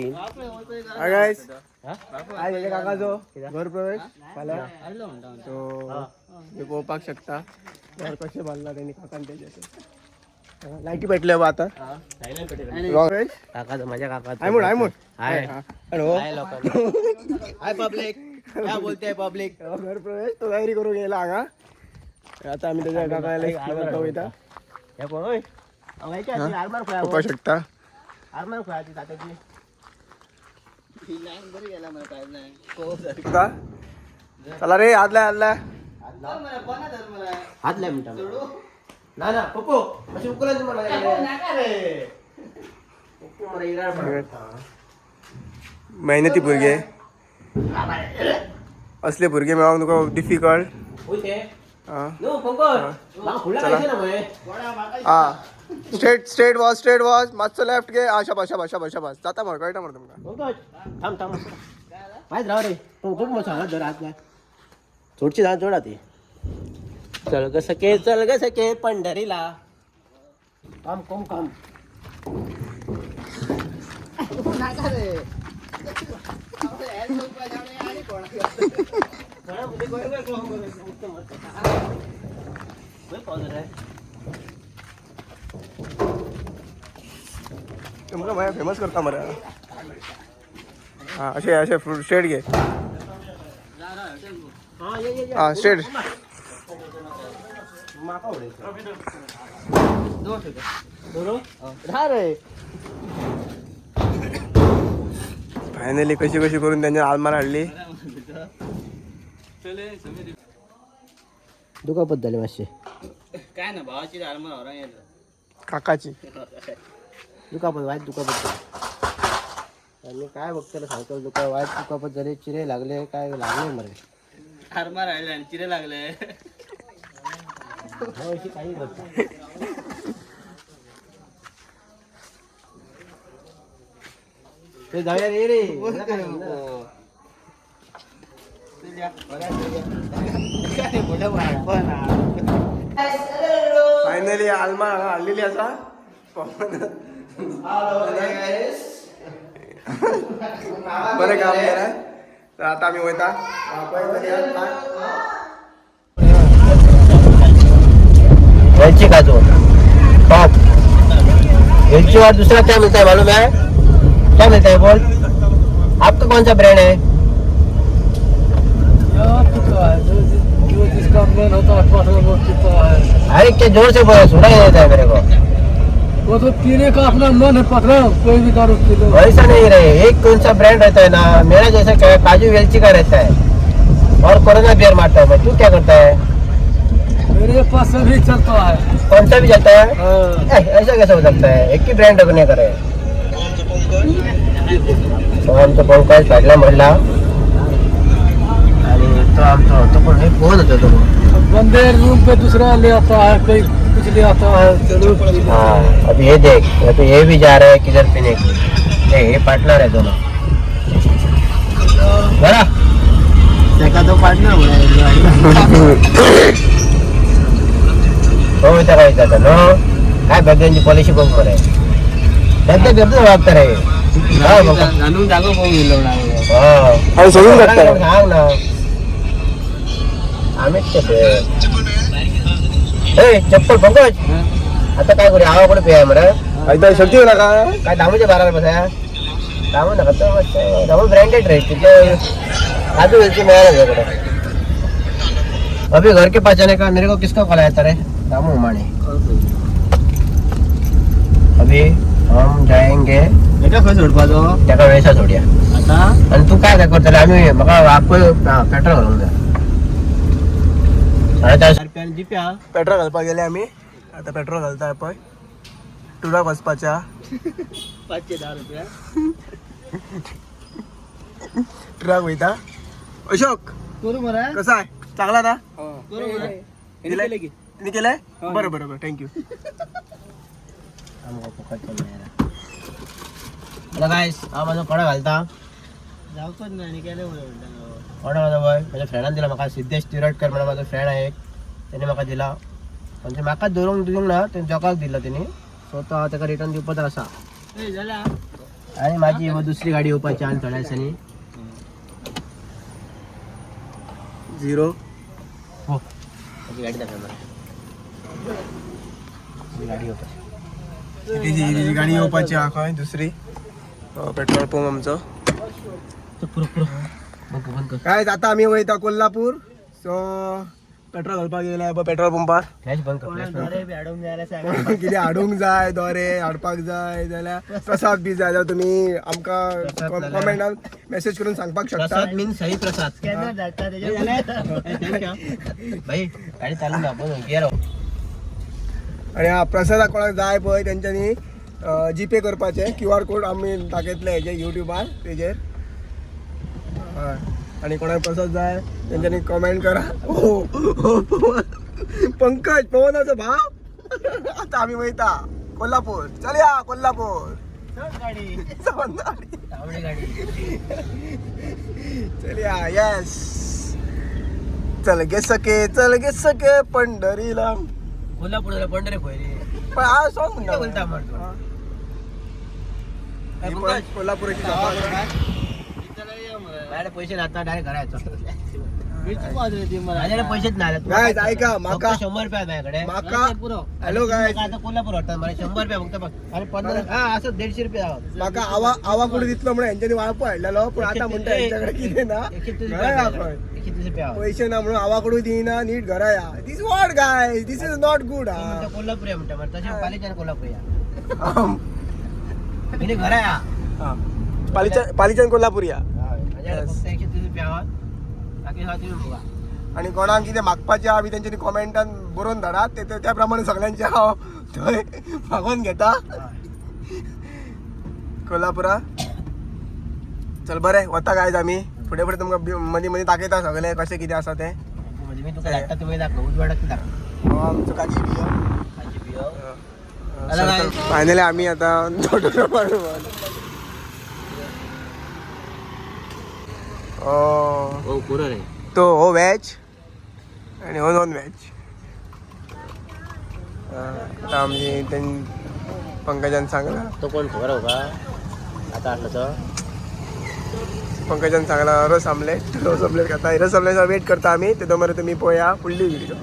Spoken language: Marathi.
हाय गाइस आज याच्या काकाचो घर प्रवेश झाला तो हे पोवपाक शकता घर कसे बांधला त्यांनी काकान त्याच्यात लाईटी पेटल्या बा आता काका माझ्या काका हाय मोड हाय हॅलो हाय लोकांना हाय पब्लिक काय बोलते पब्लिक घर प्रवेश तो तयारी करून गेला आगा आता आम्ही त्याच्या काकाला जातो इथं हे बोल आरमार खोया पोवपाक शकता आरमार खोया ती तात्याची चला रे आदला हातल्या मिनिटा ना ना पप्पू अशी उकलायची मला मेहनती भुरगे असले भुरगे मेळोंक तुका डिफिकल्ट स्ट्रेट वॉच मातसो लेफ्ट घे शाबास जाता मग कळटा मग तुमका थांब माहित राव रे खूप मोठा हात जर हात थोडची जाण जोडा ती चल ग सके पंढरीला काम तुमका माझ्या फेमस करता मरे हा असे फ्रूट स्ट्रेट घे हा स्ट्रेट फायनली कशी करून त्यांच्या आलमार हाडली दुखापत झाली मातशी काय ना भावाची आलमार होरा काकाची वाईट दुखापत आणि काय बघताना सांगतो वाईट दुखापत झाली चिरे लागले काय लागले मरे आरमार राहिले आणि चिरे लागले काही ते जाऊया रे फायनली आलमार हाडलेली असा बरं काम केलं तर आता आम्ही वयता वेलची काजू टॉप वेलची और दूसरा क्या मिलता है मालूम है क्या मिलता है बोल आपका कौन सा ब्रांड है जो जिसका मेन होता है पटना वो पीता है। अरे क्या जोर से बोला सुनाई नहीं देता है मेरे को वो तो पीने का अपना मन है पटना कोई भी दारू पी लो। वैसा नहीं रहे एक कौन सा ब्रांड रहता है ना मेरा जैसा क्या काजू वेलची का रहता है और कोरोना बियर मारता है मैं तू क्या करता है मेरे पास सभी चलता है। कौन सा भी चलता है ऐसा कैसे हो सकता है एक ही ब्रँड रखने करे तो आमचा पंकज पाटला म्हणला आणि तो आमचा तो पण फोन होतो तो बंदे रूम पे दूसरा ले आता है कोई कुछ ले आता है चलो हाँ अब ये देख तो ये भी जा रहा है किधर पीने की ये पार्टनर है दोनों बरा देखा तो पार्टनर हो इथं काय जातं नो काय बघ्यांची पॉलिसी बघ मरे त्यांचं करतो वागतं रे जाणून जागो पाहून गेलो सांग ना आम्हीच चप्पल पंकज आता काय करू आवा कुठे पे मरे शक्ती हो का काय दामूच्या बाराला बसाया दामू नका तर दामू ब्रँडेड रहे तिथे काजू वेलची मिळाला त्याकडे अभी घर के पास जाने का मेरे को किसका कॉल आया था रे दामू माने अभी हम जाएंगे त्याका वेळेसा सोडूया आणि तू काय करतो आम्ही मग आपण पेट्रोल घालून द्या 4.5 रुपयाने जिप्या पेट्रोल घालपाक गेले आम्ही आता पेट्रोल घालताय पळय टुराक वचपाच्या 510 रुपया ट्रक वयता अशोक करू मरा कसा आहे चांगला ना करू मरा दिलंय की तुम्ही केलंय बरं थँक्यू हॅलो गाईस हा माझा कोणा घालता जावतच नाही केलं कोणा माझा बॉय माझ्या फ्रेंडान दिला म्हाका सिद्धेश तिरटकर म्हणून माझा फ्रेंड आहे एक त्याने म्हाका दिला म्हणजे म्हाका धरून दिवंक ना ते जगाक दिला त्यांनी सो तो ताका रिटर्न दिवपाक असा आणि माझी व दुसरी गाडी येवपाची आन थोड्या दिसांनी 0 हो माझी गाडी दाखव मला ही गाडी येवपाची ही गाडी येवपाची हा खंय दुसरी पेट्रोल पंप आमचो बंद कर काय आता आम्ही वयता कोल्हापूर सो पेट्रोल घालपाक गेला पेट्रोल पंपार फ्लॅश बंद कर फ्लॅश बंद अरे बॅडून जायला सांग कितें हाडूंक जाय दोरे हाडपाक जाय जाल्यार प्रसाद बी जाय जाल्यार तुमी आमकां कॉमेंटान मेसेज करून सांगपाक शकता प्रसाद मीन सही प्रसाद स्कॅनर जाता त्याच्या भाई गाडी चालून दाखव गियर आणि हा प्रसादाक कोणाक जाय पळय तेंच्यांनी जीपे करपाचे QR कोड आमी दाखयतले हेजे युट्यूबार तेजेर हय आणि कोणाक प्रसाद जाय तेंच्यांनी कमेंट करा पंकज पवनाचो भाव आता आम्ही वयता कोल्हापूर चलया कोल्हापूर तांबडी गाडी चलया येस चल गे सके पंढरीला कोल्हापूर पंढरे पहिले पण हा सॉंग कुठे बोलता म्हणतो कोल्हापुराची जागा माझ्याकडे पैसे लागतात डायरेक्ट घरायचं मला माझ्याकडे पैसेच नाही Guys, ऐका, माका- 100 रुपये माझ्याकडे माका हॅलो काय आता कोल्हापूर वाटतात मला 100 रुपये फक्त बघ अरे 15 हा असं 150 रुपये आहोत माका आवा कुठे दिसलो म्हणून यांच्यानी वाळपो हाडलेलो पण आता म्हणता यांच्याकडे किती ना 130 घरा या रुपये पण. 130 रुपये आहोत पैसे ना म्हणून आवाकडून देईना नीट घरा या this what guy this is not good तो म्हणतो कोल्हापूर आहे म्हणतो मला तसे पालिच्या कोल्हापूर या हा म्हणजे घरा या पालीच्या कोल्हापूर या माझ्याकडे फक्त 130 रुपये आहोत बाकी हा तुम्ही बघा आणि कोणाक कितें मागपाचें आहा बी तेंच्यांनी कॉमेंटान बरोवन धाडात त्या प्रमाणे सगळ्यांचे हांव थंय मागोवन घेता कोल्हापुरा चल बरें वता गायज आमी फुडें फुडें तुमकां मदीं मदीं दाखयता सगळें कशें कितें आसा तें म्हणजे मी तुका धाडटा तुम्ही दाखव उजवाडाक दाखव हो आमचो काजी बियो खाजी पियो फायनली आमी आतां थोडो हो पुरो रे तो हो वॅज आणि हो नॉन वॅज आता आमची पंकजान सांगला तो कोण खबर हो का आता आठलं तर पंकजान सांगला रस आमलेट खाता रस आमलेट वेट करता आम्ही ते तुम्ही पळया फुडली व्हिडिओ